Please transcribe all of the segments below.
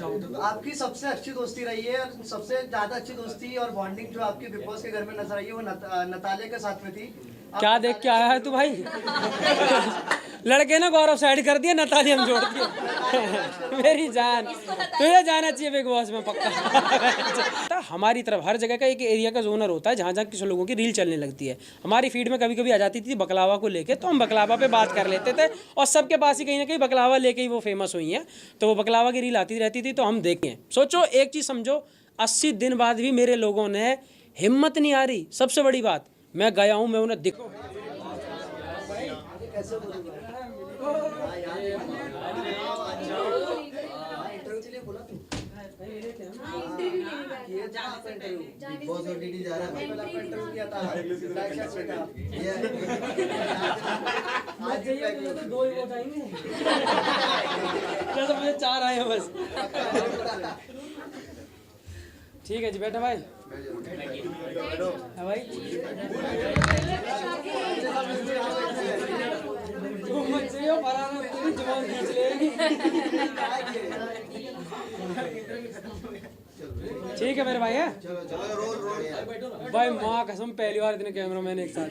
बताओ। तो आपकी सबसे अच्छी दोस्ती रही है, सबसे ज्यादा अच्छी दोस्ती और बॉन्डिंग जो आपकी बिग बॉस के घर में नजर आई है वो नतालिया के साथ में थी। क्या देख के आया है तू भाई? लड़के ना गौरव साइड कर दिया, नतालिया हम जोड़ दिए। मेरी जान, तुझे जाना चाहिए बिग बॉस में पक्का। हमारी तरफ हर जगह का एक एरिया का जोनर होता है जहाँ जहाँ किसी लोगों की रील चलने लगती है। हमारी फीड में कभी कभी आ जाती थी बकलावा को लेके, तो हम बकलावा पे बात कर लेते थे और सबके पास ही कहीं ना कहीं बकलावा लेके ही वो फेमस हुई हैं। तो वो बकलावा की रील आती रहती थी तो हम देखें। सोचो एक चीज़ समझो, 80 दिन बाद भी मेरे लोगों ने हिम्मत नहीं आ रही। सबसे बड़ी बात, मैं गया हूँ, मैं उन्हें दिखो मुझे 4 आए हैं बस। ठीक है जी, बैठो भाई। हाँ भाई, ठीक है मेरे भाई है। भाई माँ कसम पहली बार इतने कैमरा मैंने एक साथ।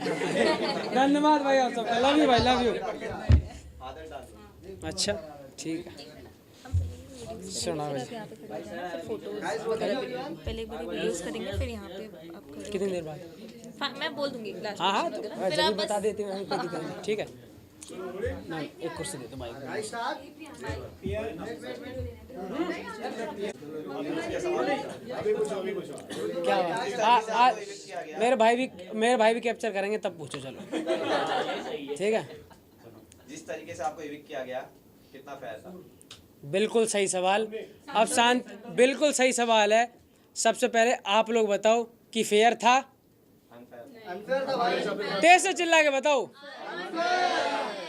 धन्यवाद भाई आप सबका, लव यू भाई, लव यू। अच्छा ठीक है, सुना भाई। पहले वीडियोस करेंगे फिर यहाँ पे आप कितनी देर बाद? मैं बोल दूंगी लास्ट हाँ हाँ, तो फिर आप बता देते हैं, कोई दिक्कत नहीं। ठीक है ना, एक कुर्सी दे दो भाई। क्या मेरे भाई भी कैप्चर करेंगे तब पूछो, चलो ठीक है। जिस तरीके से आपको इविक्ट किया गया, कितना फेयर था? बिल्कुल सही सवाल। अब शांत, बिल्कुल सही सवाल है। सबसे पहले आप लोग बताओ कि फेयर था? तेज से चिल्ला के बताओ।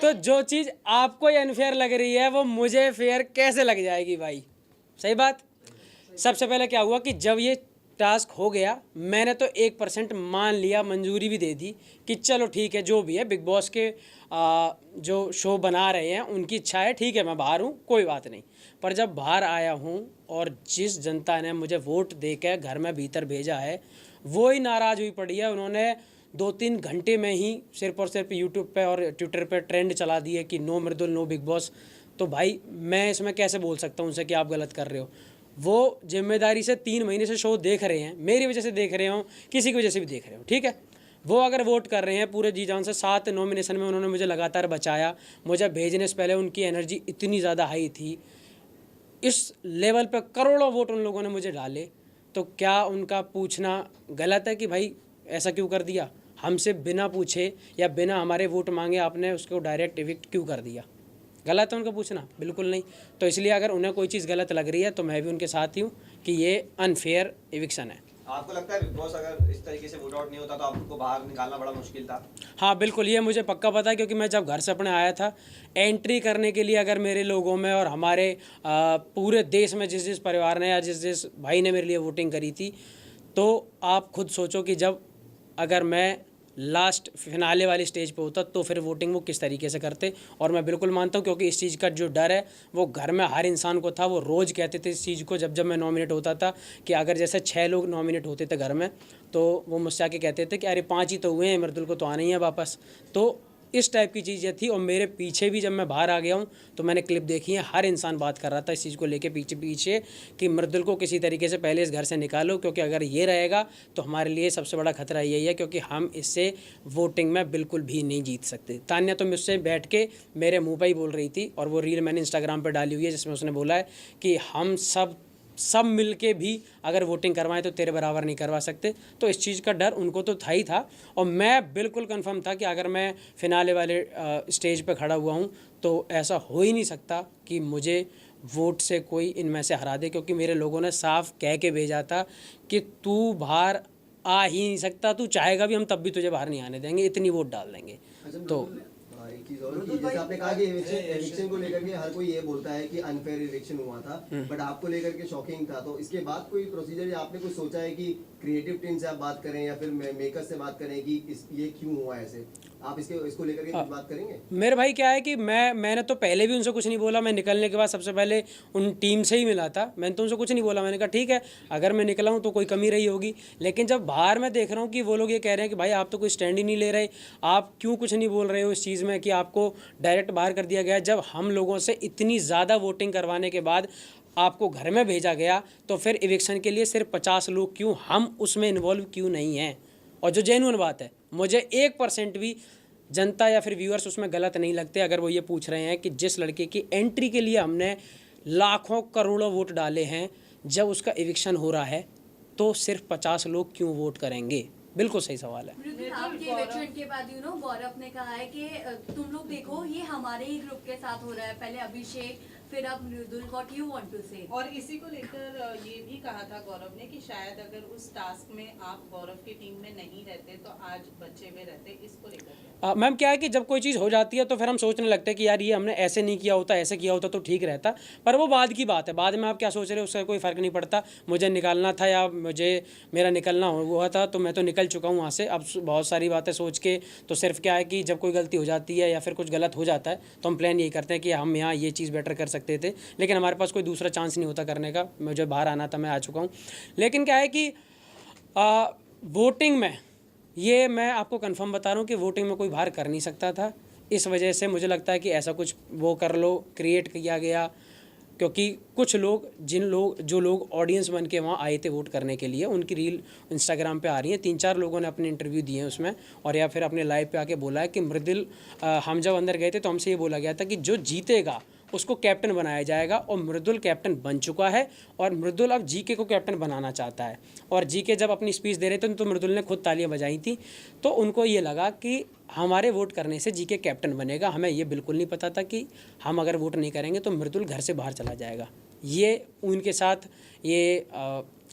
तो जो चीज आपको अनफेयर लग रही है वो मुझे फेयर कैसे लग जाएगी भाई? सही बात। सबसे पहले क्या हुआ कि जब ये टास्क हो गया, मैंने तो 1% मान लिया, मंजूरी भी दे दी कि चलो ठीक है, जो भी है बिग बॉस के जो शो बना रहे हैं उनकी इच्छा है, ठीक है मैं बाहर हूँ, कोई बात नहीं। पर जब बाहर आया हूँ और जिस जनता ने मुझे वोट देकर घर में भीतर भेजा है वो ही नाराज़ हुई पड़ी है। उन्होंने 2-3 घंटे में ही सिर्फ और सिर्फ यूट्यूब पे और ट्विटर पे ट्रेंड चला दिए कि नो मृदुल, नो बिग बॉस। तो भाई मैं इसमें कैसे बोल सकता हूँ उनसे कि आप गलत कर रहे हो? वो जिम्मेदारी से 3 महीने से शो देख रहे हैं, मेरी वजह से देख रहे हो, किसी की वजह से भी देख रहे हो, ठीक है। वो अगर वोट कर रहे हैं पूरे जी जान से, 7 नॉमिनेशन में उन्होंने मुझे लगातार बचाया। मुझे भेजने से पहले उनकी एनर्जी इतनी ज़्यादा हाई थी, इस लेवल पर करोड़ों वोट उन लोगों ने मुझे डाले। तो क्या उनका पूछना गलत है कि भाई ऐसा क्यों कर दिया? हमसे बिना पूछे या बिना हमारे वोट मांगे आपने उसको डायरेक्ट इविक्ट क्यों कर दिया? गलत है उनका पूछना? बिल्कुल नहीं। तो इसलिए अगर उन्हें कोई चीज़ गलत लग रही है तो मैं भी उनके साथ ही हूँ कि ये अनफेयर इविक्शन है। आपको लगता है बिग बॉस अगर इस तरीके से वोट आउट नहीं होता तो आपको बाहर निकालना बड़ा मुश्किल था? हाँ बिल्कुल, ये मुझे पक्का पता है, क्योंकि मैं जब घर से अपने आया था एंट्री करने के लिए, अगर मेरे लोगों में और हमारे पूरे देश में जिस जिस परिवार ने या जिस जिस भाई ने मेरे लिए वोटिंग करी थी, तो आप खुद सोचो कि जब अगर मैं लास्ट फिनाले वाली स्टेज पे होता तो फिर वोटिंग वो किस तरीके से करते। और मैं बिल्कुल मानता हूँ, क्योंकि इस चीज़ का जो डर है वो घर में हर इंसान को था। वो रोज़ कहते थे इस चीज़ को, जब मैं नॉमिनेट होता था कि अगर जैसे 6 लोग नॉमिनेट होते थे घर में, तो वो मुझसे आके कहते थे कि अरे 5 ही तो हुए हैं, मृदुल को तो आना ही है वापस। तो इस टाइप की चीज़ें थी। और मेरे पीछे भी जब मैं बाहर आ गया हूँ तो मैंने क्लिप देखी है, हर इंसान बात कर रहा था इस चीज़ को लेके पीछे कि मृदुल को किसी तरीके से पहले इस घर से निकालो, क्योंकि अगर ये रहेगा तो हमारे लिए सबसे बड़ा खतरा यही है, क्योंकि हम इससे वोटिंग में बिल्कुल भी नहीं जीत सकते। तान्या तो मुझसे बैठ के मेरे मुँह पर ही बोल रही थी, और वो रील मैंने इंस्टाग्राम पर डाली हुई है जिसमें उसने बोला है कि हम सब मिल के भी अगर वोटिंग करवाएं तो तेरे बराबर नहीं करवा सकते। तो इस चीज़ का डर उनको तो था ही था, और मैं बिल्कुल कंफर्म था कि अगर मैं फिनाले वाले स्टेज पे खड़ा हुआ हूं तो ऐसा हो ही नहीं सकता कि मुझे वोट से कोई इनमें से हरा दे, क्योंकि मेरे लोगों ने साफ कह के भेजा था कि तू बाहर आ ही नहीं सकता, तू चाहेगा भी हम तब भी तुझे बाहर नहीं आने देंगे, इतनी वोट डाल देंगे। तो एक चीज और कि जैसे आपने कहा कि इलेक्शन को लेकर के हर कोई ये बोलता है कि अनफेयर इलेक्शन हुआ था, बट आपको लेकर के शॉकिंग था। तो इसके बाद कोई प्रोसीजर या आपने कुछ सोचा है कि क्रिएटिव टीम से आप बात करें या फिर मेकर से बात करें कि ये क्यों हुआ ऐसे? आप इसको लेकर के कुछ बात करेंगे? मेरे भाई क्या है कि मैंने तो पहले भी उनसे कुछ नहीं बोला। मैं निकलने के बाद सबसे पहले उन टीम से ही मिला था, मैंने तो उनसे कुछ नहीं बोला। मैंने कहा ठीक है, अगर मैं निकला हूँ तो कोई कमी रही होगी। लेकिन जब बाहर मैं देख रहा हूँ कि वो लोग ये कह रहे हैं कि भाई आप तो कोई स्टैंड ही नहीं ले रहे, आप क्यों कुछ नहीं बोल रहे हो इस चीज़ में कि आपको डायरेक्ट बाहर कर दिया गया। जब हम लोगों से इतनी ज़्यादा वोटिंग करवाने के बाद आपको घर में भेजा गया, तो फिर इविक्शन के लिए सिर्फ 50 लोग क्यों, हम उसमें इन्वॉल्व क्यों नहीं हैं। और जो जेन्युइन बात है, मुझे 1% भी जनता या फिर व्यूअर्स उसमें गलत नहीं लगते अगर वो ये पूछ रहे हैं कि जिस लड़के की एंट्री के लिए हमने लाखों करोड़ों वोट डाले हैं, जब उसका इविक्शन हो रहा है तो सिर्फ 50 लोग क्यों वोट करेंगे। बिल्कुल सही सवाल है। आपके इलेक्शन के बाद गौरव ने कहा है कि तुम लोग देखो ये हमारे ही ग्रुप के साथ हो रहा है, पहले अभिषेक फिर अब मृदुल, व्हाट यू वांट टू से। और इसी को लेकर ये भी कहा था गौरव ने कि शायद अगर उस टास्क में आप गौरव की टीम में नहीं रहते तो आज बच्चे में रहते। इसको लेकर मैम क्या है कि जब कोई चीज़ हो जाती है तो फिर हम सोचने लगते हैं कि यार ये हमने ऐसे नहीं किया होता, ऐसे किया होता तो ठीक रहता। पर वो बाद की बात है, बाद में आप क्या सोच रहे हो उसका कोई फ़र्क नहीं पड़ता। मुझे निकालना था या मुझे मेरा निकलना हुआ था तो मैं तो निकल चुका हूँ वहाँ से। अब बहुत सारी बातें सोच के तो सिर्फ क्या है कि जब कोई गलती हो जाती है या फिर कुछ गलत हो जाता है तो हम प्लान यही करते हैं कि हम यहाँ ये चीज़ बेटर कर सकते थे, लेकिन हमारे पास कोई दूसरा चांस नहीं होता करने का। मुझे बाहर आना था, मैं आ चुका हूँ। लेकिन क्या है कि वोटिंग में ये मैं आपको कंफर्म बता रहा हूँ कि वोटिंग में कोई बाहर कर नहीं सकता था। इस वजह से मुझे लगता है कि ऐसा कुछ वो कर लो, क्रिएट किया गया, क्योंकि कुछ लोग जो लोग ऑडियंस बन के वहाँ आए थे वोट करने के लिए, उनकी रील इंस्टाग्राम पे आ रही है। 3-4 लोगों ने अपने इंटरव्यू दिए हैं उसमें, और या फिर अपने लाइव पे आके बोला है कि मृदुल, हम जब अंदर गए थे तो हमसे ये बोला गया था कि जो जीतेगा उसको कैप्टन बनाया जाएगा, और मृदुल कैप्टन बन चुका है। और मृदुल अब जीके को कैप्टन बनाना चाहता है। और जीके जब अपनी स्पीच दे रहे थे तो मृदुल ने खुद तालियां बजाई थी। तो उनको ये लगा कि हमारे वोट करने से जीके कैप्टन बनेगा। हमें ये बिल्कुल नहीं पता था कि हम अगर वोट नहीं करेंगे तो मृदुल घर से बाहर चला जाएगा। ये उनके साथ ये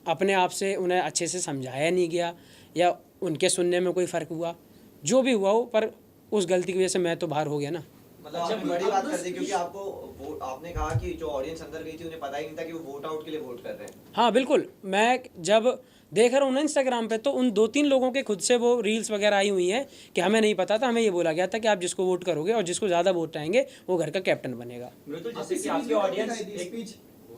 अपने आप से उन्हें अच्छे से समझाया नहीं गया, या उनके सुनने में कोई फ़र्क हुआ, जो भी हुआ हो, पर उस गलती की वजह से मैं तो बाहर हो गया ना। मतलब आपने बड़ी बात कर दी, क्योंकि आपने कहा कि जो ऑडियंस अंदर गई थी उन्हें पता ही नहीं था कि वो वोट आउट के लिए वोट कर रहे हैं। हाँ बिल्कुल, मैं जब देख रहा हूँ ना इंस्टाग्राम पे, तो उन 2-3 लोगों के खुद से वो रील्स वगैरह आई हुई हैं कि हमें नहीं पता था, हमें ये बोला गया था कि आप जिसको वोट करोगे और जिसको ज़्यादा वोट आएंगे वो घर का कैप्टन बनेगा।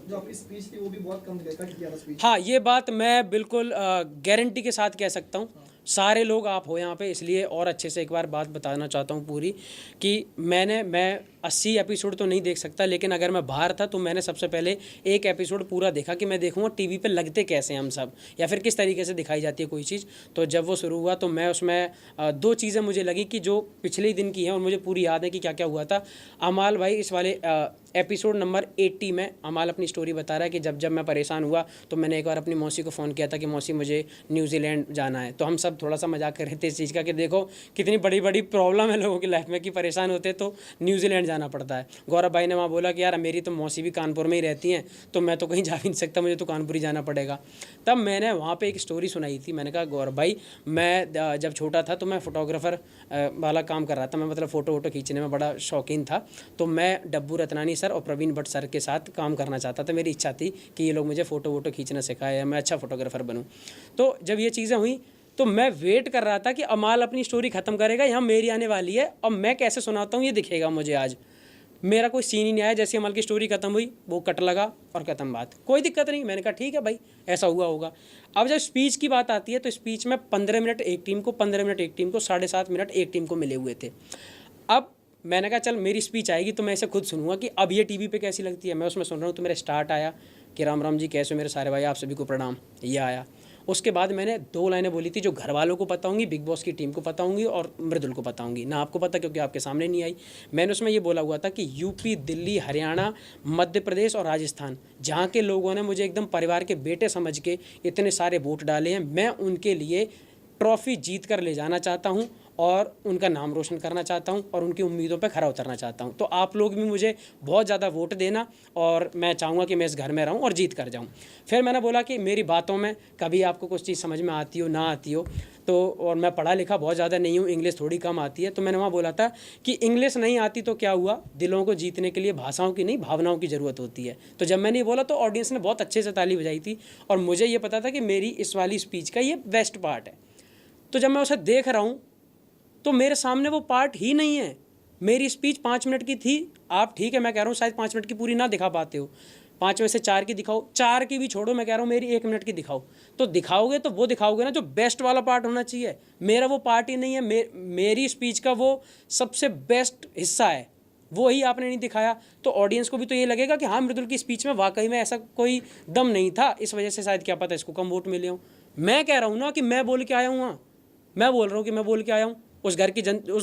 जो आपकी स्पीच थी वो भी बहुत कम देखा किया था स्पीच। हाँ, ये बात मैं बिल्कुल गारंटी के साथ कह सकता हूँ। सारे लोग आप हो यहाँ पे, इसलिए और अच्छे से एक बार बात बताना चाहता हूँ पूरी, कि मैं 80 एपिसोड तो नहीं देख सकता, लेकिन अगर मैं बाहर था तो मैंने सबसे पहले एक एपिसोड पूरा देखा कि मैं देखूँगा टीवी पे लगते कैसे हम सब, या फिर किस तरीके से दिखाई जाती है कोई चीज़। तो जब वो शुरू हुआ तो मैं उसमें 2 चीज़ें मुझे लगी कि जो पिछले दिन की हैं और मुझे पूरी याद है कि क्या क्या हुआ था। अमाल भाई इस वाले एपिसोड नंबर 80 में अमाल अपनी स्टोरी बता रहा है कि जब मैं परेशान हुआ तो मैंने एक बार अपनी मौसी को फ़ोन किया था कि मौसी मुझे न्यूजीलैंड जाना है। तो हम सब थोड़ा सा मजाक कर रहे थे इस चीज़ का कि देखो कितनी बड़ी बड़ी प्रॉब्लम है लोगों की लाइफ में कि परेशान होते तो न्यूजीलैंड जाना पड़ता है। गौरव भाई ने वहाँ बोला कि यार मेरी तो मौसी भी कानपुर में ही रहती हैं, तो मैं तो कहीं जा भी नहीं सकता, मुझे तो कानपुर ही जाना पड़ेगा। तब मैंने वहाँ पर एक स्टोरी सुनाई थी। मैंने कहा गौरव भाई, मैं जब छोटा था तो मैं फ़ोटोग्राफ़र वाला काम कर रहा था। मैं मतलब फ़ोटो खींचने में बड़ा शौकीन था। तो मैं डब्बू रत्नानी सर और प्रवीण भट्ट सर के साथ काम करना चाहता था। मेरी इच्छा थी कि ये लोग मुझे फ़ोटो खींचना सिखाए या मैं अच्छा फ़ोटोग्राफ़र बनूँ। तो जब ये चीज़ें हुई तो मैं वेट कर रहा था कि अमाल अपनी स्टोरी ख़त्म करेगा, यहाँ मेरी आने वाली है और मैं कैसे सुनाता हूँ ये दिखेगा मुझे। आज मेरा कोई सीन ही नहीं आया। जैसे अमाल की स्टोरी ख़त्म हुई वो कट लगा और ख़त्म बात, कोई दिक्कत नहीं। मैंने कहा ठीक है भाई, ऐसा हुआ होगा। अब जब स्पीच की बात आती है तो स्पीच में 15 मिनट एक टीम को, 15 मिनट एक टीम को, 7.5 मिनट एक टीम को मिले हुए थे। अब मैंने कहा चल मेरी स्पीच आएगी तो मैं इसे खुद सुनूंगा कि अब ये टीवी पे कैसी लगती है। मैं उसमें सुन रहा हूँ तो मेरा स्टार्ट आया कि राम राम जी, कैसे हो मेरे सारे भाई, आप सभी को प्रणाम, ये आया। उसके बाद मैंने 2 लाइनें बोली थी जो घर वालों को पता होंगी, बिग बॉस की टीम को पता होंगी और मृदुल को पता होंगी, ना आपको पता क्योंकि आपके सामने नहीं आई। मैंने उसमें ये बोला हुआ था कि यूपी, दिल्ली, हरियाणा, मध्य प्रदेश और राजस्थान, जहाँ के लोगों ने मुझे एकदम परिवार के बेटे समझ के इतने सारे वोट डाले हैं, मैं उनके लिए ट्रॉफ़ी जीत कर ले जाना चाहता हूँ और उनका नाम रोशन करना चाहता हूँ और उनकी उम्मीदों पर खरा उतरना चाहता हूँ। तो आप लोग भी मुझे बहुत ज़्यादा वोट देना और मैं चाहूँगा कि मैं इस घर में रहूँ और जीत कर जाऊँ। फिर मैंने बोला कि मेरी बातों में कभी आपको कुछ चीज़ समझ में आती हो ना आती हो तो, और मैं पढ़ा लिखा बहुत ज़्यादा नहीं हूँ, इंग्लिश थोड़ी कम आती है, तो मैंने वहाँ बोला था कि इंग्लिश नहीं आती तो क्या हुआ, दिलों को जीतने के लिए भाषाओं की नहीं भावनाओं की ज़रूरत होती है। तो जब मैंने ये बोला तो ऑडियंस ने बहुत अच्छे से ताली बजाई थी और मुझे ये पता था कि मेरी इस वाली स्पीच का ये बेस्ट पार्ट है। तो जब मैं उसे देख रहा हूँ तो मेरे सामने वो पार्ट ही नहीं है। मेरी स्पीच 5 मिनट की थी, आप ठीक है मैं कह रहा हूँ शायद 5 मिनट की पूरी ना दिखा पाते हो, 5 में से 4 की दिखाओ, 4 की भी छोड़ो, मैं कह रहा हूँ मेरी 1 मिनट की दिखाओ। तो दिखाओगे तो वो दिखाओगे ना जो बेस्ट वाला पार्ट होना चाहिए। मेरा वो पार्ट ही नहीं है, मेरी स्पीच का वो सबसे बेस्ट हिस्सा है, वो ही आपने नहीं दिखाया। तो ऑडियंस को भी तो ये लगेगा कि हाँ मृदुल की स्पीच में वाकई में ऐसा कोई दम नहीं था, इस वजह से शायद क्या पता इसको कम वोट मिले हों। मैं कह रहा हूँ ना कि मैं बोल के आया हूँ, वहाँ मैं बोल रहा हूँ कि मैं बोल के आया हूँ। उस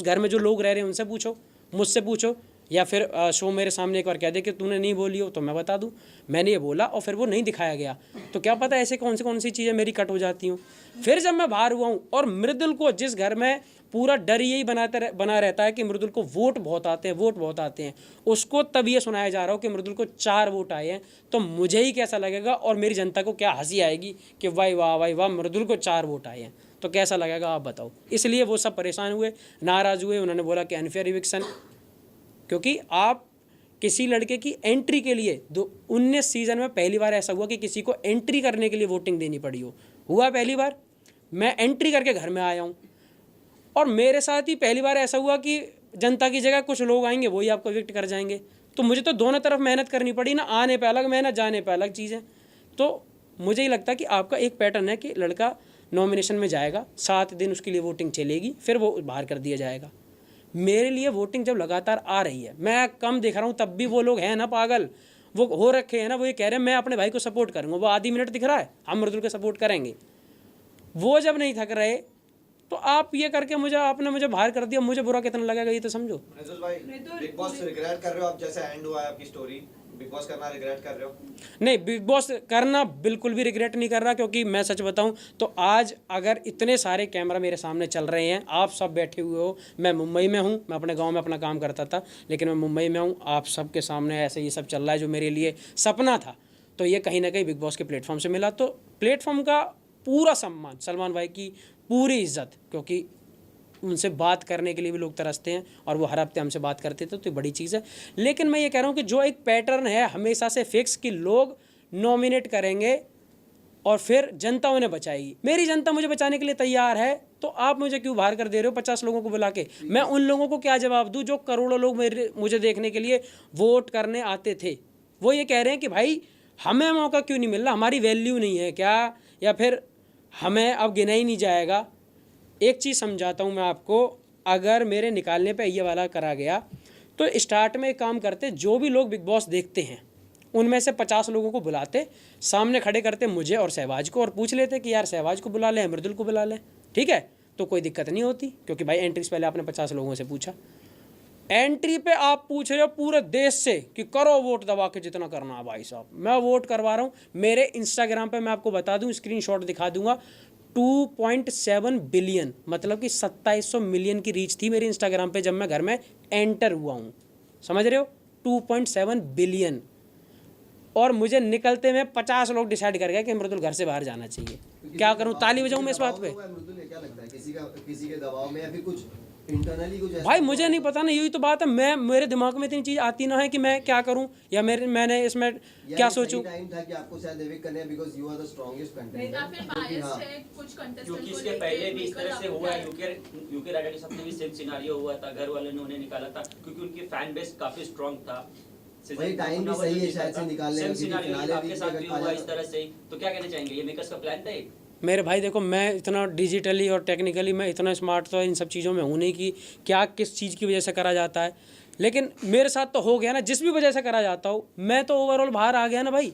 घर में जो लोग रह रहे हैं उनसे पूछो, मुझसे पूछो, या फिर शो मेरे सामने एक बार कह दे कि तूने नहीं बोली हो तो मैं बता दूं मैंने ये बोला और फिर वो नहीं दिखाया गया, तो क्या पता ऐसे कौन सी चीज़ें मेरी कट हो जाती हूँ। फिर जब मैं बाहर हुआ हूँ और मृदुल को जिस घर में पूरा डर यही बना रहता है कि मृदुल को वोट बहुत आते हैं, उसको तब ये सुनाया जा रहा हो कि मृदुल को 4 वोट आए हैं, तो मुझे ही कैसा लगेगा और मेरी जनता को क्या हंसी आएगी कि वाह वाह वाह वाह मृदुल को 4 वोट आए हैं, तो कैसा लगेगा आप बताओ। इसलिए वो सब परेशान हुए, नाराज़ हुए, उन्होंने बोला कि अनफेयर इविक्शन, क्योंकि आप किसी लड़के की एंट्री के लिए 19 सीज़न में पहली बार ऐसा हुआ कि किसी को एंट्री करने के लिए वोटिंग देनी पड़ी हुआ पहली बार। मैं एंट्री करके घर में आया हूँ और मेरे साथ ही पहली बार ऐसा हुआ कि जनता की जगह कुछ लोग आएंगे वही आपको इविक्ट कर जाएंगे। तो मुझे तो दोनों तरफ मेहनत करनी पड़ी ना, आने पे अलग मेहनत, जाने पे अलग चीज़ें। तो मुझे ही लगता है कि आपका एक पैटर्न है कि लड़का नॉमिनेशन में जाएगा, 7 दिन उसके लिए वोटिंग चलेगी, फिर वो बाहर कर दिया जाएगा। मेरे लिए वोटिंग जब लगातार आ रही है, मैं कम देख रहा हूँ, तब भी वो लोग हैं ना पागल, वो हो रखे हैं ना, वो ये कह रहे हैं मैं अपने भाई को सपोर्ट करूँगा, वो आधी मिनट दिख रहा है हम मृदुल को सपोर्ट करेंगे। वो जब नहीं थक रहे तो आप ये करके आपने मुझे बाहर कर दिया, मुझे बुरा कितना लगेगा ये तो समझो। मृदुल भाई, बिग बॉस रिग्रेट कर रहे हो आप, जैसे एंड हुआ है आपकी स्टोरी, बिग बॉस करना रिग्रेट कर रहे हो? नहीं, बिग बॉस करना बिल्कुल भी रिग्रेट नहीं कर रहा, क्योंकि मैं सच बताऊं तो आज अगर इतने सारे कैमरा मेरे सामने चल रहे हैं, आप सब बैठे हुए हो, मैं मुंबई में हूं, मैं अपने गांव में अपना काम करता था, लेकिन मैं मुंबई में हूं, आप सब के सामने ऐसे ये सब चल रहा है जो मेरे लिए सपना था, तो ये कहीं ना कहीं बिग बॉस के प्लेटफॉर्म से मिला। तो प्लेटफॉर्म का पूरा सम्मान, सलमान भाई की पूरी इज्जत, क्योंकि उनसे बात करने के लिए भी लोग तरसते हैं और वो हर हफ्ते हमसे बात करते थे, तो ये बड़ी चीज़ है। लेकिन मैं ये कह रहा हूँ कि जो एक पैटर्न है हमेशा से फिक्स कि लोग नॉमिनेट करेंगे और फिर जनता उन्हें बचाएगी, मेरी जनता मुझे बचाने के लिए तैयार है, तो आप मुझे क्यों बाहर कर दे रहे हो 50 लोगों को बुला के? मैं उन लोगों को क्या जवाब दूँ जो करोड़ों लोग मुझे देखने के लिए वोट करने आते थे? वो ये कह रहे हैं कि भाई हमें मौका क्यों नहीं मिल रहा, हमारी वैल्यू नहीं है क्या, या फिर हमें अब गिना ही नहीं जाएगा। एक चीज़ समझाता हूँ मैं आपको, अगर मेरे निकालने पे ये वाला करा गया तो स्टार्ट में एक काम करते, जो भी लोग बिग बॉस देखते हैं उनमें से 50 लोगों को बुलाते, सामने खड़े करते मुझे और सहवाज को, और पूछ लेते कि यार सहवाज को बुला लें, मृदुल को बुला लें, ठीक है, तो कोई दिक्कत नहीं होती, क्योंकि भाई एंट्री से पहले आपने 50 लोगों से पूछा। एंट्री पे आप पूछ रहे हो पूरे देश से कि करो वोट दबा के जितना करना है। भाई साहब मैं वोट करवा रहा हूँ, मेरे इंस्टाग्राम पे मैं आपको बता दूँ, स्क्रीनशॉट दिखा दूंगा, 2.7 बिलियन मतलब कि 2700 मिलियन की रीच थी मेरी इंस्टाग्राम पे जब मैं घर में एंटर हुआ हूँ, समझ रहे हो, 2.7 बिलियन। और मुझे निकलते में 50 लोग डिसाइड कर गए कि मृदुल घर से बाहर जाना चाहिए। क्या करूँ, ताली बजाऊँ मैं इस बात पे? मृदुल क्या लगता है, किसी के दबाव में या फिर कुछ इंटरनली कुछ ऐसा? भाई मुझे नहीं पता ना, यही तो बात है, मेरे दिमाग में इतनी चीज़ आती ना है कि मैं क्या करूं, या मैंने इसमें क्या सोचूं। टाइम था कि आपको शायद एविक्ट करने, because you are the strongest contender, या फिर बायस है कुछ कंटेस्टेंट को, क्योंकि इसके पहले भी इस तरह से हुआ है, यूके राइडर के साथ भी सेम सिनेरियो हुआ था, घर वाले ने उन्हें निकाला था क्योंकि उनकी फैन बेस काफी स्ट्रांग था। वही टाइम भी सही है शायद से निकालने सेम सिनेरियो आपके साथ भी हुआ इस तरह से, तो क्या कहना चाहेंगे, ये मेकर्स का प्लान था? मेरे भाई देखो, मैं इतना डिजिटली और टेक्निकली मैं इतना स्मार्ट तो इन सब चीज़ों में हूँ नहीं कि क्या किस चीज़ की वजह से करा जाता है, लेकिन मेरे साथ तो हो गया ना, जिस भी वजह से करा जाता हो, मैं तो ओवरऑल बाहर आ गया ना भाई।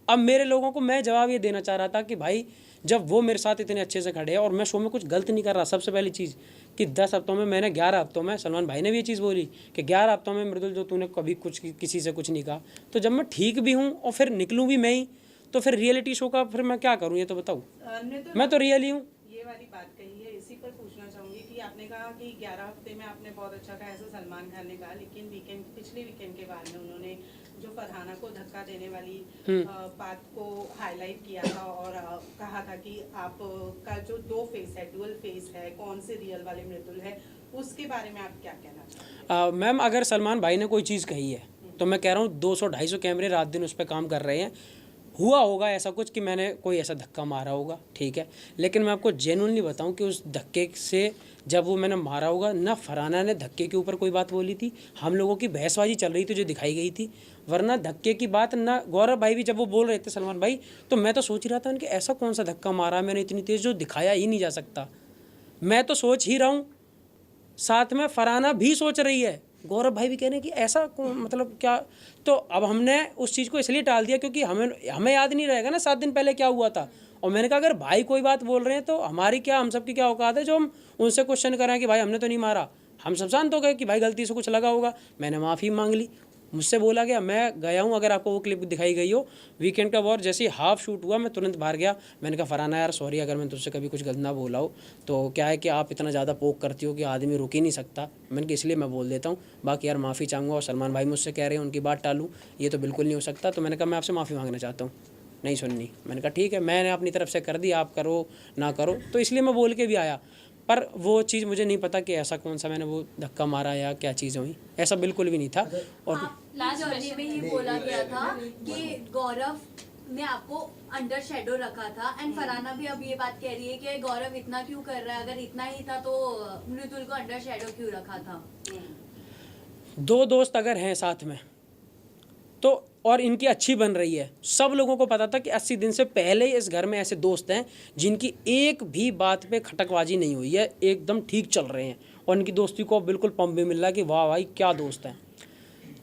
अब मेरे लोगों को मैं जवाब ये देना चाह रहा था कि भाई जब वो मेरे साथ इतने अच्छे से खड़े हैं और मैं शो में कुछ गलत नहीं कर रहा, सबसे पहली चीज़ कि 10 हफ्तों में मैंने 11 हफ्तों में, सलमान भाई ने भी ये चीज़ बोली कि 11 हफ्तों में मृदुल जो तूने कभी कुछ किसी से कुछ नहीं कहा, तो जब मैं ठीक भी हूँ और फिर निकलूँ भी मैं ही, तो फिर रियलिटी शो का फिर मैं क्या करूँ, ये तो बताऊँ। मैं तो रियल ही हूँ। ये वाली बात कही है, इसी पर पूछना चाहूंगी कि आपने कहा कि 11 हफ्ते में आपने बहुत अच्छा कहा, ऐसा सलमान खान ने कहा, लेकिन पिछले वीकेंड के बाद में उन्होंने जो फरहाना को धक्का देने वाली बात को हाईलाइट किया था और कहा था कि आप का जो 2 फेस है, डुअल फेस है, कौन से रियल वाले मृदुल है, उसके बारे में आप क्या कहना चाहते हैं? मैम अगर सलमान भाई ने कोई चीज़ कही है तो मैं कह रहा हूँ 200-250 कैमरे रात दिन उस पर काम कर रहे हैं, हुआ होगा ऐसा कुछ कि मैंने कोई ऐसा धक्का मारा होगा, ठीक है, लेकिन मैं आपको जेन्युइनली बताऊं कि उस धक्के से जब वो मैंने मारा होगा ना, फरहाना ने धक्के के ऊपर कोई बात बोली थी, हम लोगों की बहसबाजी चल रही थी जो दिखाई गई थी, वरना धक्के की बात ना। गौरव भाई भी जब वो बोल रहे थे सलमान भाई, तो मैं तो सोच ही रहा था उनके ऐसा कौन सा धक्का मारा मैंने इतनी तेज़ जो दिखाया ही नहीं जा सकता। मैं तो सोच ही रहा हूँ, साथ में फरहाना भी सोच रही है, गौरव भाई भी कह रहे हैं कि ऐसा मतलब क्या। तो अब हमने उस चीज़ को इसलिए टाल दिया क्योंकि हमें याद नहीं रहेगा ना 7 दिन पहले क्या हुआ था। और मैंने कहा अगर भाई कोई बात बोल रहे हैं तो हमारी क्या, हम सब की क्या औकात है जो हम उनसे क्वेश्चन करें कि भाई हमने तो नहीं मारा। हम सब शांत हो गए कि भाई गलती से कुछ लगा होगा, मैंने माफ़ी मांग ली, मुझसे बोला गया, मैं गया हूँ। अगर आपको वो क्लिप दिखाई गई हो वीकेंड का वॉर, जैसे ही हाफ शूट हुआ मैं तुरंत बाहर गया, मैंने कहा फरहाना यार सॉरी अगर मैं तुझसे कभी कुछ गलत ना बोला हो, तो क्या है कि आप इतना ज़्यादा पोक करती हो कि आदमी रुक ही नहीं सकता, मैंने कहा इसलिए मैं बोल देता हूँ, बाकी यार माफ़ी चाहूँगा। और सलमान भाई मुझसे कह रहे हैं उनकी बात टालूँ, ये तो बिल्कुल नहीं हो सकता। तो मैंने कहा मैं आपसे माफ़ी मांगना चाहता हूँ, नहीं सुननी। मैंने कहा ठीक है, मैंने अपनी तरफ से कर दी, आप करो ना करो, तो इसलिए मैं बोल के भी आया। पर वो चीज़ मुझे नहीं पता कि ऐसा कौन सा मैंने वो धक्का मारा या क्या चीज़ हुई, ऐसा बिल्कुल भी नहीं था। और लास्ट जर्नी में ये बोला गया था कि गौरव ने आपको अंडर शेडो रखा था, एंड फरहाना भी अब ये बात कह रही है कि गौरव इतना क्यों कर रहा है, अगर इतना ही था तो मृदुल को अंडर शेडो क्यों रखा था। 2 दोस्त अगर हैं साथ में तो, और इनकी अच्छी बन रही है, सब लोगों को पता था कि 80 दिन से पहले इस घर में ऐसे दोस्त हैं जिनकी एक भी बात पे खटकबाजी नहीं हुई है, एकदम ठीक चल रहे हैं और इनकी दोस्ती को बिल्कुल पंप भी मिल रहा है कि वाह भाई क्या दोस्त हैं।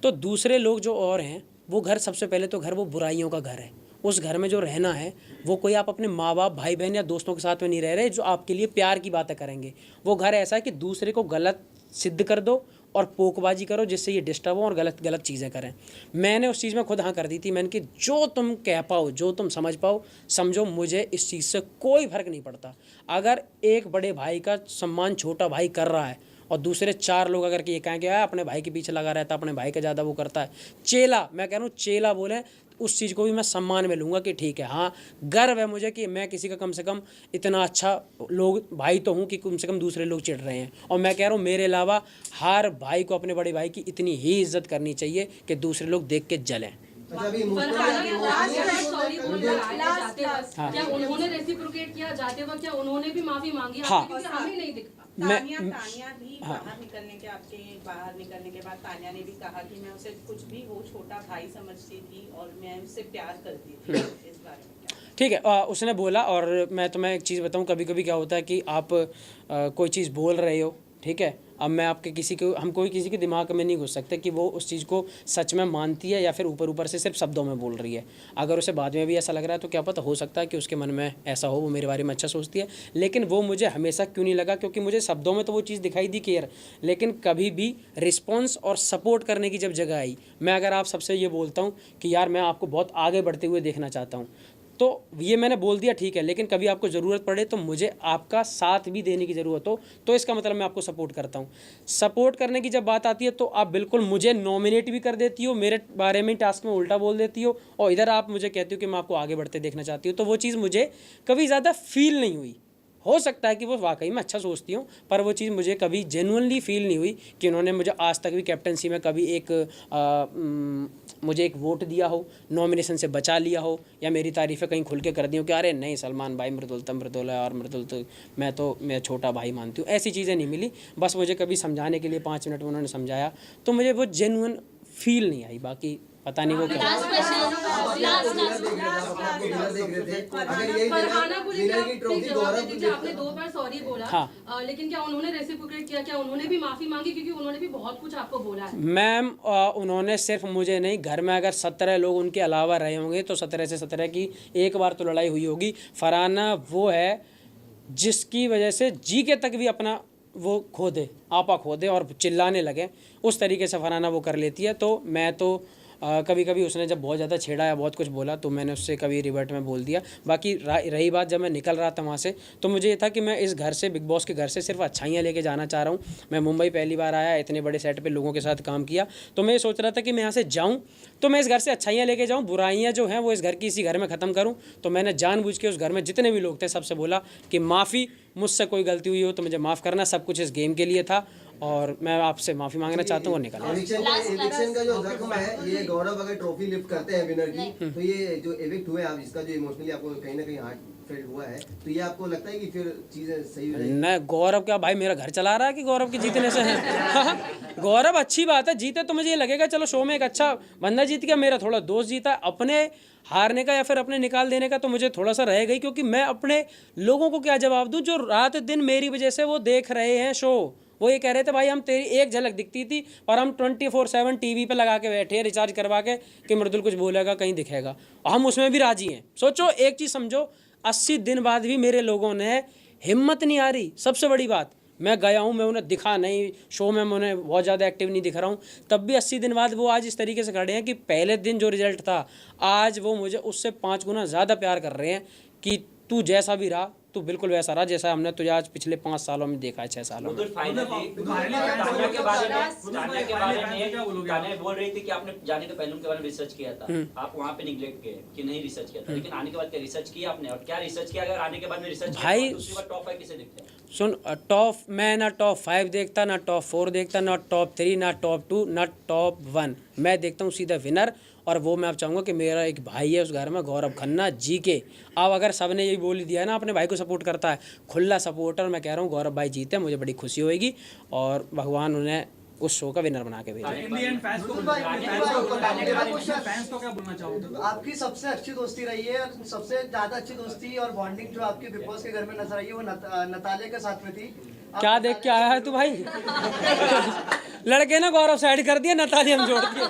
तो दूसरे लोग जो और हैं, वो घर, सबसे पहले तो घर वो बुराइयों का घर है। उस घर में जो रहना है वो कोई आप अपने माँ बाप भाई बहन या दोस्तों के साथ में नहीं रह रहे जो आपके लिए प्यार की बातें करेंगे। वो घर ऐसा है कि दूसरे को गलत सिद्ध कर दो और पोकबाजी करो जिससे ये डिस्टर्ब हो और गलत चीज़ें करें। मैंने उस चीज़ में खुद हाँ कर दी थी। मैंने कि जो तुम कह पाओ, जो तुम समझ पाओ समझो, मुझे इस चीज़ से कोई फ़र्क नहीं पड़ता। अगर एक बड़े भाई का सम्मान छोटा भाई कर रहा है और दूसरे 4 लोग अगर ये कहें कि अपने भाई के पीछे लगा रहता, अपने भाई का ज़्यादा वो करता है, चेला, मैं कह रहा हूँ चेला बोले, उस चीज़ को भी मैं सम्मान में लूँगा कि ठीक है, हाँ गर्व है मुझे कि मैं किसी का कम से कम इतना अच्छा लोग भाई तो हूँ कि कम से कम दूसरे लोग चिढ़ रहे हैं। और मैं कह रहा हूँ मेरे अलावा हर भाई को अपने बड़े भाई की इतनी ही इज्जत करनी चाहिए कि दूसरे लोग देख के जलें। क्या उन्होंने रेसिप्रोकेट किया जाते वक्त, क्या उन्होंने भी माफी मांगी? हाँ, हमें नहीं दिखा। तानिया भी बाहर निकलने के बाद तानिया ने भी कहा कि मैं उसे कुछ भी वो छोटा भाई समझती थी और मैं उससे प्यार करती थी। इस बारे में ठीक है, उसने बोला। और मैं तुम्हें एक चीज़ बताऊं, कभी कभी क्या होता है कि आप कोई चीज़ बोल रहे हो, ठीक है, अब मैं आपके हम कोई किसी के दिमाग में नहीं घुस सकते कि वो उस चीज़ को सच में मानती है या फिर ऊपर से सिर्फ शब्दों में बोल रही है। अगर उसे बाद में भी ऐसा लग रहा है तो क्या पता, हो सकता है कि उसके मन में ऐसा हो, वो मेरे बारे में अच्छा सोचती है। लेकिन वो मुझे हमेशा क्यों नहीं लगा, क्योंकि मुझे शब्दों में तो वो चीज़ दिखाई दी केयर, लेकिन कभी भी रिस्पॉन्स और सपोर्ट करने की जब जगह आई, मैं अगर आप सबसे ये बोलता हूँ कि यार मैं आपको बहुत आगे बढ़ते हुए देखना चाहता हूँ, तो ये मैंने बोल दिया ठीक है, लेकिन कभी आपको ज़रूरत पड़े तो मुझे आपका साथ भी देने की ज़रूरत हो तो इसका मतलब मैं आपको सपोर्ट करता हूँ। सपोर्ट करने की जब बात आती है तो आप बिल्कुल मुझे नॉमिनेट भी कर देती हो, मेरे बारे में टास्क में उल्टा बोल देती हो, और इधर आप मुझे कहती हो कि मैं आपको आगे बढ़ते देखना चाहती हूँ। तो वो चीज़ मुझे कभी ज़्यादा फील नहीं हुई। हो सकता है कि वो वाकई में अच्छा सोचती हूँ, पर वो चीज़ मुझे कभी जेन्युइनली फील नहीं हुई कि उन्होंने मुझे आज तक भी कैप्टनसी में कभी मुझे एक वोट दिया हो, नॉमिनेशन से बचा लिया हो, या मेरी तारीफ़ें कहीं खुल के कर दी हो कि अरे नहीं सलमान भाई मृदुल तो मृदुल है और मृदुल तो मैं छोटा भाई मानती हूँ। ऐसी चीज़ें नहीं मिली। बस मुझे कभी समझाने के लिए 5 मिनट में उन्होंने समझाया तो मुझे वो जेन्युइन फील नहीं आई। बाकी पता नहीं वो क्या। आपने 2 बार सॉरी बोला, हाँ। लेकिन क्या उन्होंने रेसिप्रोकेट किया? क्या उन्होंने भी माफी मांगी? क्योंकि उन्होंने भी बहुत कुछ आपको बोला है। मैम उन्होंने सिर्फ मुझे नहीं, घर में अगर 17 लोग उनके अलावा रहे होंगे तो 17 से 17 की एक बार तो लड़ाई हुई होगी। फरहाना वो है जिसकी वजह से जी के तक भी अपना वो खो दे, आपा खो दे और चिल्लाने लगे, उस तरीके से फरहाना वो कर लेती है। तो मैं तो कभी कभी उसने जब बहुत ज़्यादा छेड़ा या बहुत कुछ बोला तो मैंने उससे कभी रिवर्ट में बोल दिया। बाकी रही बात जब मैं निकल रहा था वहाँ से, तो मुझे ये था कि मैं इस घर से, बिग बॉस के घर से सिर्फ अच्छाइयाँ लेके जाना चाह रहा हूँ। मैं मुंबई पहली बार आया, इतने बड़े सेट पे लोगों के साथ काम किया, तो मैं ये सोच रहा था कि मैं यहाँ से जाऊँ तो मैं इस घर से अच्छाइयाँ लेके जाऊँ, बुराइयाँ जो हैं वो इस घर की इसी घर में ख़त्म करूँ। तो मैंने जानबूझ के उस घर में जितने भी लोग थे सबसे बोला कि माफ़ी, मुझसे कोई गलती हुई हो तो मुझे माफ़ करना, सब कुछ इस गेम के लिए था और मैं आपसे माफ़ी मांगना चाहता हूँ और निकलना। एविक्शन का जो जख्म है, ये गौरव अगर ट्रॉफी लिफ्ट करते हैं विनर की, तो ये जो एविक्ट हुए आप, इसका जो इमोशनली आपको कहीं ना कहीं हार्ट फेल हुआ है, तो ये आपको लगता है कि फिर चीजें सही हो जाएगी? नहीं, गौरव क्या भाई मेरा घर चला रहा है कि गौरव के जीतने से है? गौरव अच्छी बात है, जीते तो मुझे ये लगेगा चलो शो में एक अच्छा बंदा जीत गया, मेरा थोड़ा दोस्त जीता। अपने हारने का या फिर अपने निकाल देने का तो मुझे थोड़ा सा रहेगा ही, क्योंकि मैं अपने लोगों को क्या जवाब दूं जो रात दिन मेरी वजह से वो देख रहे हैं शो। वो ये कह रहे थे भाई हम तेरी एक झलक दिखती थी और हम 24/7 टीवी पे लगा के बैठे हैं रिचार्ज करवा के कि मृदुल कुछ बोलेगा कहीं दिखेगा, और हम उसमें भी राजी हैं। सोचो, एक चीज़ समझो, 80 दिन बाद भी मेरे लोगों ने हिम्मत नहीं आ रही। सबसे बड़ी बात, मैं गया हूँ, मैं उन्हें दिखा नहीं शो में, मैं उन्हें बहुत ज़्यादा एक्टिव नहीं दिख रहा हूँ, तब भी 80 दिन बाद वो आज इस तरीके से खड़े हैं कि पहले दिन जो रिजल्ट था आज वो मुझे उससे 5 गुना ज़्यादा प्यार कर रहे हैं कि तू जैसा भी रहा तू बिल्कुल वैसा रहा जैसा हमने तुझे आज पिछले 5 सालों में देखा है, 6 सालों में। तान्या बोल रही थी कि आपने जाने के पहले उनके बारे में रिसर्च किया था, आप वहाँ पे निगलेक्ट किए कि नहीं रिसर्च किया था, लेकिन आने के बाद क्या रिसर्च किया आपने, और क्या रिसर्च किया? अगर आने के बाद में रिसर्च भाई दूसरी बार टॉप 5 किसे देखते हैं? सुन, मैं ना टॉप 5 देखता, ना टॉप 4 देखता, ना टॉप 3, ना टॉप 2, ना टॉप 1। मैं देखता हूँ सीधा विनर, और वो मैं अब चाहूँगा कि मेरा एक भाई है उस घर में, गौरव खन्ना जी के। अब अगर सब ने यही बोल दिया है ना अपने भाई को सपोर्ट करता है, खुला सपोर्टर, मैं कह रहा हूँ गौरव भाई जीते, मुझे बड़ी खुशी होएगी और भगवान उन्हें उस शो का विनर बना के भेजा। आपकी सबसे अच्छी दोस्ती रही है, सबसे ज्यादा अच्छी दोस्ती और बॉन्डिंग जो आपके बिग बॉस के घर में नजर आई है वो नतालिया के साथ में थी। क्या देख के आया है तू भाई? लड़के ने गौरव साइड कर दिया, नतालिया हम जोड़ दिए।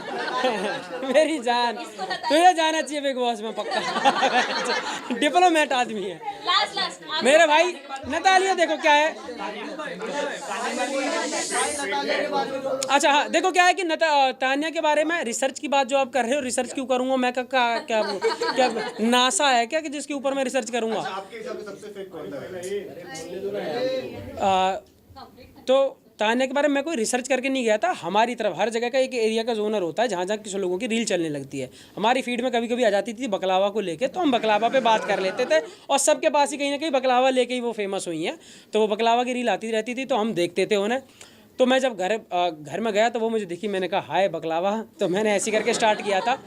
मेरी जान, तुझे जाना चाहिए बिग बॉस में पक्का। डिप्लोमेट आदमी है मेरे भाई। नतालिया देखो क्या है, अच्छा हाँ देखो क्या है कि तान्या के बारे में रिसर्च की बात जो आप कर रहे हो, रिसर्च क्यों करूंगा मैं? क्या नासा है क्या कि जिसके ऊपर मैं रिसर्च करूंगा? तो तान्या के बारे में मैं कोई रिसर्च करके नहीं गया था। हमारी तरफ हर जगह का एक एरिया का जोनर होता है जहाँ जहाँ किसी लोगों की रील चलने लगती है। हमारी फीड में कभी कभी आ जाती थी बकलावा को लेके, तो हम बकलावा पे बात कर लेते थे, और सबके पास ही कहीं ना कहीं बकलावा लेके ही वो फेमस हुई हैं, तो वो बकलावा की रील आती रहती थी तो हम देखते थे उन्हें। तो मैं जब घर में गया तो वो मुझे दिखी, मैंने कहा हाय बकलावा, तो मैंने ऐसी करके स्टार्ट किया था।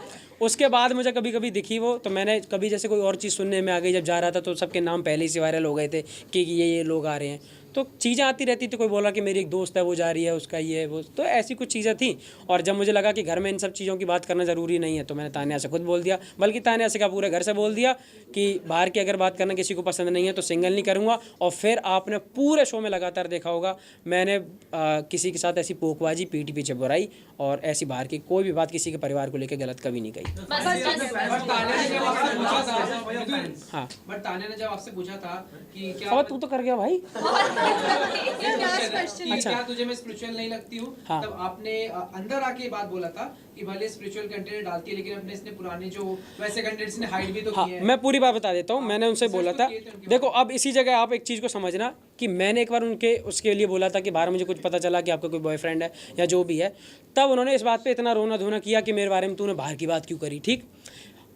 उसके बाद मुझे कभी कभी दिखी वो, तो मैंने कभी जैसे कोई और चीज़ सुनने में आ गई, जब जा रहा था तो सबके नाम पहले ही से वायरल हो गए थे कि ये लोग आ रहे हैं, तो चीज़ें आती रहती थी। कोई बोला कि मेरी एक दोस्त है वो जा रही है, उसका ये है वो, तो ऐसी कुछ चीज़ें थी। और जब मुझे लगा कि घर में इन सब चीज़ों की बात करना ज़रूरी नहीं है, तो मैंने तान्या से खुद बोल दिया, बल्कि तान्या से क्या पूरे घर से बोल दिया कि बाहर की अगर बात करना किसी को पसंद नहीं है तो सिंगल नहीं करूँगा। और फिर आपने पूरे शो में लगातार देखा होगा मैंने किसी के साथ ऐसी पोकबाजी, पीठी पीछे बुराई और ऐसी बाहर की कोई भी बात किसी के परिवार को लेकर गलत कभी नहीं कही। हाँ, बट तान्या ने जब आपसे पूछा था कि क्या, और तू तो कर गया भाई। अच्छा, क्या तुझे मैं स्पिरिचुअल नहीं लगती हूँ? हाँ। तब आपने अंदर आके बात बोला था कि भले स्पिरिचुअल कंटेंट डालती है लेकिन अपने इसने पुराने जो वैसे कंटेंट्स ने हाइड भी तो हाँ, किए हैं। मैं पूरी बात बता देता हूँ। मैंने उनसे बोला था, देखो अब इसी जगह आप एक चीज़ को समझना कि मैंने एक बार उसके लिए बोला था कि बाहर मुझे कुछ पता चला कि आपका कोई बॉयफ्रेंड है या जो भी है, तब उन्होंने इस बात पे इतना रोना धोना किया कि मेरे बारे में तूने बाहर की बात क्यों करी। ठीक,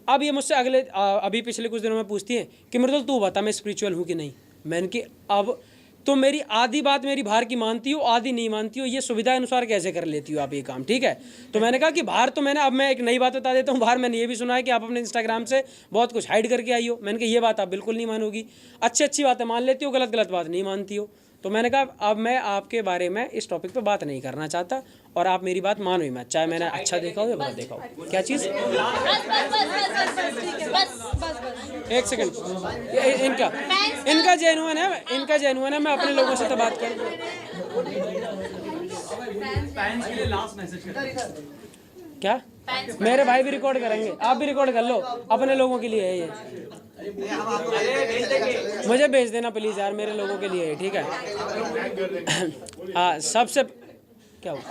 अब ये मुझसे अभी पिछले कुछ दिनों में पूछती है कि मृदुल तू बता मैं स्पिरिचुअल हूँ कि नहीं। मैंने कि अब तो मेरी आधी बात मेरी बाहर की मानती हो, आधी नहीं मानती हो, ये सुविधा अनुसार कैसे कर लेती हो आप ये काम? ठीक है, तो मैंने कहा कि बाहर तो मैंने, अब मैं एक नई बात बता देता हूँ, बाहर मैंने ये भी सुना है कि आप अपने इंस्टाग्राम से बहुत कुछ हाइड करके आई हो। मैंने कहा ये बात आप बिल्कुल नहीं मानोगी, अच्छी बातें मान लेती हो, गलत बात नहीं मानती हो। तो मैंने कहा अब मैं आपके बारे में इस टॉपिक पे बात नहीं करना चाहता और आप मेरी बात मानो ही मत, चाहे मैंने अच्छा देखा हो या बुरा देखा हो। क्या चीज़? एक सेकंड, इनका जेन्युइन है, मैं अपने लोगों से तो बात करूँ। क्या? मेरे भाई भी रिकॉर्ड करेंगे, आप भी रिकॉर्ड कर लो, अपने लोगों के लिए है ये। मुझे भेज देना प्लीज़ यार, मेरे लोगों के लिए है, ठीक है? हाँ, सबसे क्या हुआ?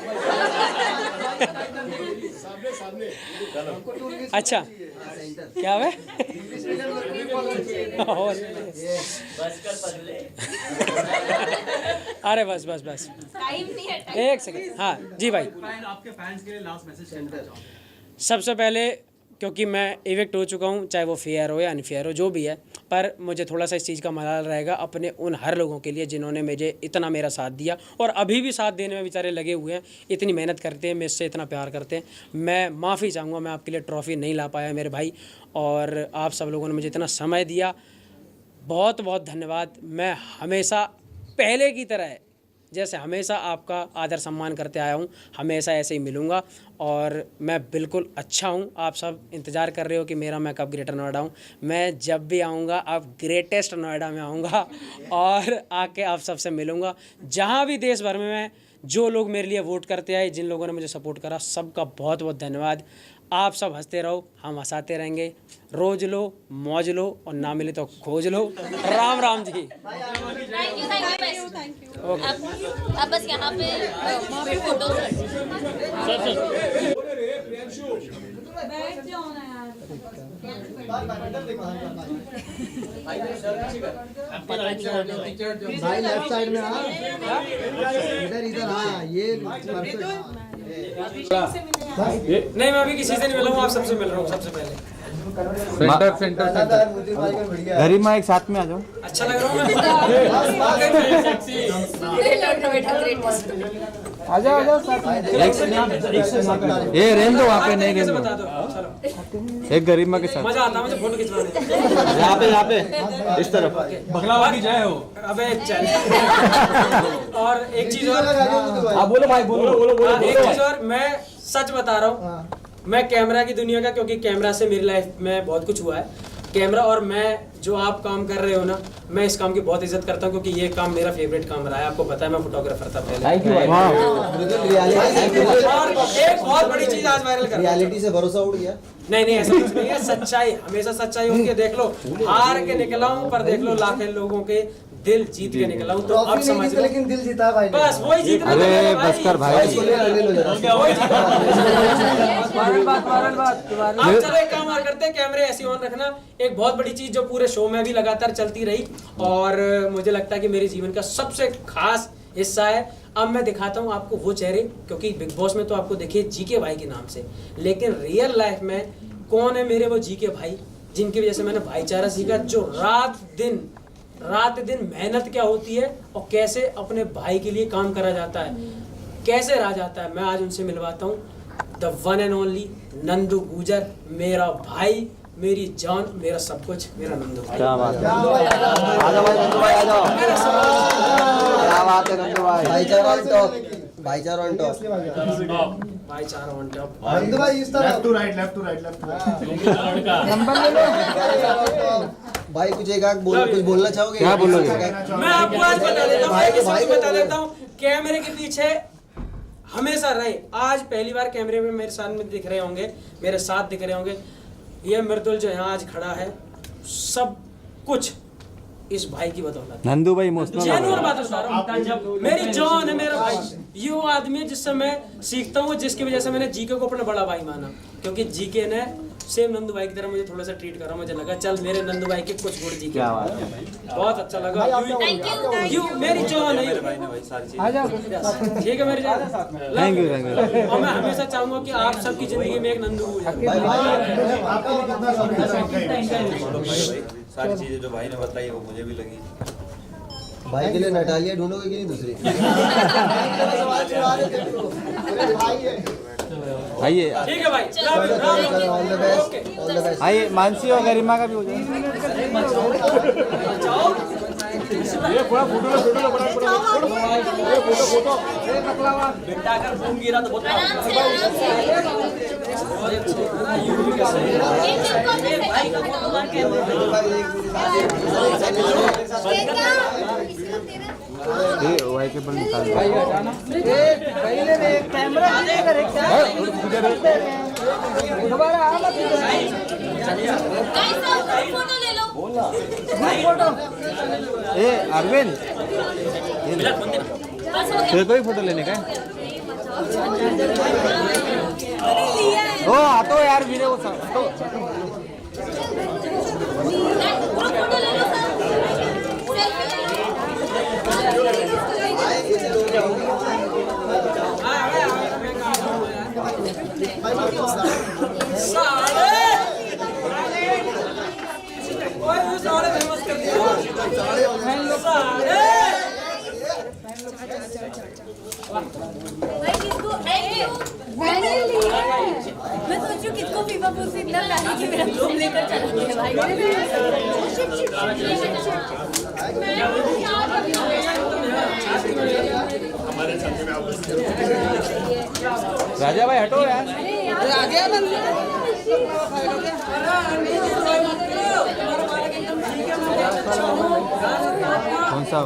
अच्छा क्या हुआ? अरे बस एक सेकंड। हाँ जी भाई, आपके फैंस के लिए लास्ट मैसेज। सबसे पहले क्योंकि मैं इवेक्ट हो चुका हूँ, चाहे वो फेयर हो या अनफेयर हो, जो भी है, पर मुझे थोड़ा सा इस चीज़ का मलाल रहेगा अपने उन हर लोगों के लिए जिन्होंने मुझे इतना मेरा साथ दिया और अभी भी साथ देने में बेचारे लगे हुए हैं, इतनी मेहनत करते हैं, मुझसे इतना प्यार करते हैं। मैं माफ़ी चाहूँगा, मैं आपके लिए ट्रॉफ़ी नहीं ला पाया मेरे भाई, और आप सब लोगों ने मुझे इतना समय दिया, बहुत बहुत धन्यवाद। मैं हमेशा पहले की तरह जैसे हमेशा आपका आदर सम्मान करते आया हूँ, हमेशा ऐसे ही मिलूँगा, और मैं बिल्कुल अच्छा हूँ। आप सब इंतज़ार कर रहे हो कि मेरा मैं कब ग्रेटर नोएडा हूँ। मैं जब भी आऊँगा अब ग्रेटेस्ट नोएडा में आऊँगा और आके आप सबसे मिलूँगा। जहाँ भी देश भर में मैं, जो लोग मेरे लिए वोट करते आए, जिन लोगों ने मुझे सपोर्ट करा, सबका बहुत बहुत धन्यवाद। आप सब हंसते रहो, हम हंसाते रहेंगे। रोज लो, मौज लो, और ना मिले तो खोज लो। राम राम जी। Thank you. अब बस यहाँ पे फोटो भाई लेफ्ट साइड में हाँ, इधर हाँ, ये नहीं, मैं अभी किसी से नहीं मिला हूँ, आप सबसे मिल रहा हूँ सबसे पहले। सेंटर गरिमा एक साथ में आ जाओ। अच्छा लग रहा हूँ मैं। आ जाओ ये रेंज दो वहाँ पे, नहीं रेंज बता दो। दो, चलो। एक गरिमा के साथ मजा आता है मुझे फोटो खिंचवाने। यहाँ पे इस तरफ बगलावा की जय हो। अबे चल। और एक चीज और, आप बोलो भाई, बोलो। एक चीज और, मैं सच बता रहा हूँ, मैं कैमरा की दुनिया का, क्योंकि कैमरा से मेरी लाइफ में बहुत कुछ हुआ है। कैमरा और मैं, जो आप काम कर रहे हो ना, मैं इस काम की बहुत इज्जत करता हूँ, क्योंकि ये काम मेरा फेवरेट काम रहा है। आपको पता है मैं फोटोग्राफर था पहले। Thank you. और एक बहुत बड़ी चीज आज वायरल कर, रियलिटी से भरोसा उड़ गया। नहीं ऐसा कुछ नहीं है, सच्चाई हमेशा सच्चाई होती है। देख लो, हार के निकला हूँ, पर देख लो लाखों लोगों के दिल जीत के निकला हूँ, तो अब समझ लो। लेकिन दिल जीता है भाई, बस वही जीतना। अरे बस कर भाई। अब चलो एक काम और करते हैं, कैमरे ऐसे ऑन रखना। एक बहुत बड़ी चीज जो पूरे शो में भी लगातार चलती रही, और मुझे लगता है कि मेरे जीवन का सबसे खास हिस्सा है। अब मैं दिखाता हूँ आपको वो चेहरे, क्योंकि बिग बॉस में तो आपको देखिए जीके भाई के नाम से, लेकिन रियल लाइफ में कौन है मेरे वो जीके भाई, जिनकी वजह से मैंने भाईचारा सीखा, जो रात दिन मेहनत क्या होती है और कैसे अपने भाई के लिए काम करा जाता है, कैसे रहा जाता है। मैं आज उनसे मिलवाता हूँ, the one and only Nandu गुजर, मेरा भाई, मेरी जान, मेरा सब कुछ, मेरा नंदू भाई। क्या बात है, आ जाओ भाई नंदू भाई, आ जाओ। क्या बात है नंदू भाई। भाईचारा ऑन टॉप, भाईचारा ऑन टॉप, भाईचारा ऑन टॉप। नंदू भाई इस तरह लेफ्ट टू राइट नंबर ले लो भाई। कुछ कुछ बोलना चाहोगे? क्या बोलोगे? मैं आपको आज बता देता हूँ, एक चीज बता देता हूँ, कैमरे के पीछे हमेशा रहे। आज पहली बार कैमरे में मेरे सामने दिख रहे होंगे, मेरे साथ दिख रहे होंगे। ये मृदुल जो यहाँ आज खड़ा है, सब कुछ इस भाई की बदौलत। नंदू भाई इमोशनल जेन्युइन बात बता रहा हूँ, मेरी जान है मेरा भाई। ये वो आदमी है जिससे मैं सीखता हूँ, जिसकी वजह से मैंने जीके को अपना बड़ा भाई माना, क्योंकि जीके ने सेम नंदू भाई की तरह मुझे थोड़ा सा ट्रीट करा। मुझे लगा चल मेरे नंदू भाई के कुछ गुण जीके, बहुत अच्छा लगा। यू मेरी जान है, ठीक है मेरी जान। Thank you. और मैं हमेशा चाहूंगा कि आप सबकी जिंदगी में एक नंदू हो जाए। सारी चीजें जो भाई ने बताई वो मुझे भी लगी। भाई के लिए नटालिया ढूंढोगे कि नहीं दूसरी? आइए ठीक है भाई, all the best, all the best. आइए, मानसी और गरिमा का भी हो जाए। ये पूरा फोटो बेटा अगर फोन गिरा तो बहुत वाई के बल निकाल फोटो ले लो। ए अरविंद, तेरे को ही फोटो लेने का है? ओ आतो यार वीडियो को साले भाई किसको मैंने लिया है। मैं सोचू किसको फीफा पूल से इतना प्यार है कि मेरा फोन लेकर चला गया भाई। राजा भाई हटो यार। कौन सा